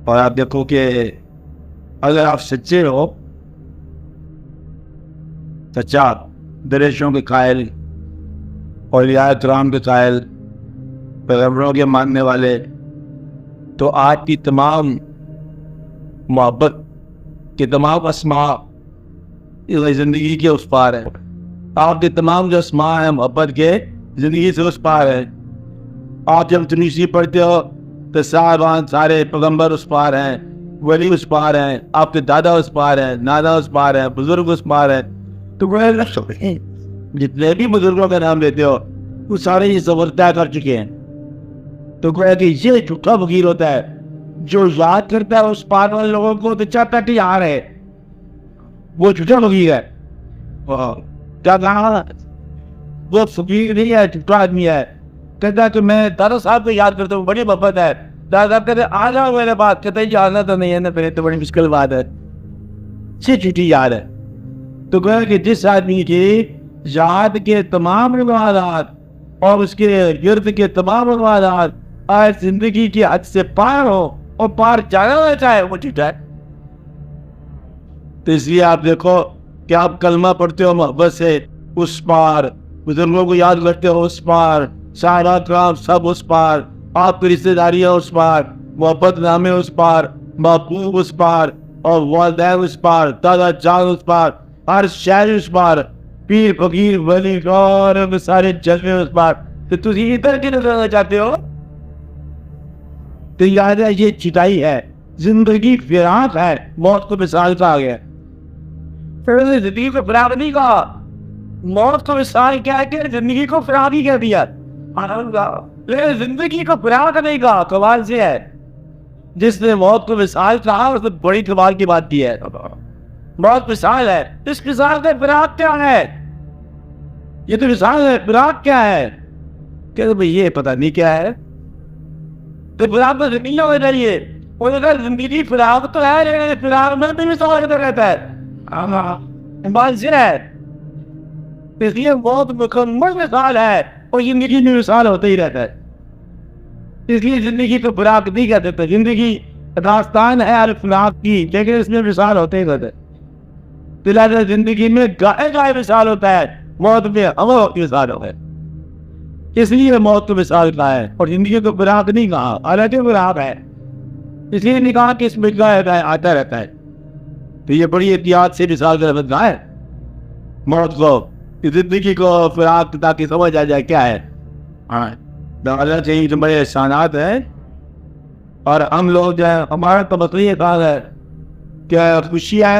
اور آپ دیکھو کہ اگر آپ سچے ہو، سچا دریشوں کے قائل، اولیاء کرام کے قائل، پیغمبروں کے ماننے والے، تو آج کی تمام محبت کے تمام اسماء زندگی کے اس پار ہیں. آپ کے تمام جو اسماء ہیں محبت کے زندگی سے اس پار ہیں. آپ جب تنیسی پڑھتے ہو تو صاحبان سارے پیغمبر اس پار ہیں، ولی اس پار ہیں، آپ کے دادا اس پار ہیں، نانا اس پار ہیں، بزرگ اس پار ہیں. تو جتنے بھی بزرگوں کا نام لیتے ہو وہ سارے یہ سفر طے کر چکے ہیں. تو گویا کہ یہ جھوٹا فقیر ہوتا ہے جو یاد کرتا ہے اس پار والے لوگوں کو تو چاہتا ہے کہ یہاں رہے، وہ جھوٹا فقیر ہے. کیا کہا؟ وہ فقیر نہیں ہے، جھوٹا آدمی ہے. کہتا ہے کہ میں دادا صاحب کو یاد کرتا ہوں، بڑی محبت ہے. دادا صاحب کہتے آ جاؤ میرے پاس. کہتا ہے جانا تو نہیں ہے نا، پہلے تو بڑی مشکل بات ہے. یہ جھوٹی یاد ہے. تو گویا کہ جس آدمی کی یاد کے تمام روایات اور اس کے گرد کے تمام روایات آج زندگی کی حد سے پار ہو اور پار جانا نہ چاہے، وہ جھوٹا ہے. تو اس لیے آپ دیکھو کہ آپ کلمہ پڑھتے ہو محبت سے اس پار، بزرگوں کو یاد کرتے ہو اس پار، صحابہ کرام سب اس پار، آپ کی رشتہ داریاں اس پار، محبت نامے اس پار، محبوب اس پار، اور والدین اس پار، دادا جان اس پار، ہر شہر اس پار، پیر فقیر ولی اور سارے جذبے اس پار. تو تم ادھر کی نظر آنا چاہتے ہو؟ تو یاد ہے یہ چٹائی ہے، زندگی فراق ہے، موت کو مثال کہا گیا. پھر زندگی کو فراق نہیں کہا، موت کو مثال کیا ہے کہ زندگی کو فراق ہی کہہ دیا. لیکن زندگی کو فراق نہیں کہا. کمال سے ہے جس نے موت کو مثال کہا اس نے بڑی کمال کی بات کی ہے. موت مثال ہے، اس مثال کا فراق کیا ہے؟ یہ تو مثال ہے، فراق کیا ہے؟ کہ بھئی یہ پتہ نہیں کیا ہے. تو فراق تو زندگی ہونا چاہیے. وہ زندگی فراق تو ہے لیکن فراق میں بھی مثال کرتا رہتا ہے. بات یہ ہے اس لیے موت مکمل مثال ہے اور زندگی میں مثال ہوتا ہی رہتا ہے. اس لیے زندگی کو فراق نہیں کہتے تھے. زندگی داستان ہے الفراق کی، لیکن اس میں مثال ہوتے ہی رہتے. لہٰذا زندگی میں گائے گائے مثال ہوتا ہے، موت میں ہوا کی مثال ہوتا ہے. اس لیے موت کو مثال کہا ہے اور زندگی کو فراق نہیں کہا، حالانکہ فراق ہے. اس لیے نہیں کہا کہ اس میں گائے گائے آتا رہتا ہے. تو یہ بڑی احتیاط سے مثال کا لفظ ہے موت کو، زندگی کو فراق، تاکہ سمجھ آ جائے کیا ہے. اللہ چاہیے جو بڑے احسانات ہیں. اور ہم لوگ جو ہے ہمارا تو مطلب یہ کہا ہے کہ خوشی ہے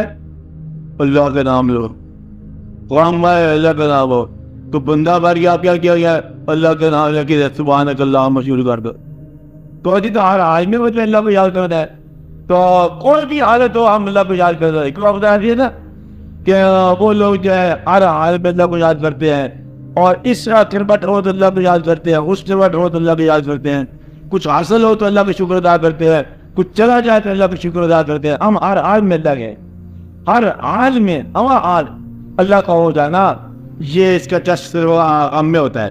اللہ کے نام لو، غم ہے اللہ کا نام ہو. تو بندہ مر گیا، کیا کیا گیا؟ اللہ کے نام لے کے سبحانک اللہم شروع کر دو. تو جی تو ہر حال میں مجھے اللہ کو یاد کرنا ہے. تو کوئی بھی حالت ہو ہم اللہ کو یاد کرنا ہے. کیوں بتا دیے نا کہ وہ لوگ جو ہے ہر حال میں اللہ کو یاد کرتے ہیں، اور اس قربت ہو تو اللہ کو یاد کرتے ہیں، اس قربت ہو تو اللہ کو یاد کرتے ہیں، کچھ حاصل ہو تو اللہ کا شکر ادا کرتے ہیں، کچھ چلا جائے تو اللہ کا شکر ادا کرتے ہیں. ہم ہر حال میں اللہ کے، ہر حال میں ہم حال اللہ کا ہو جانا، یہ اس کا جشن ہم میں ہوتا ہے.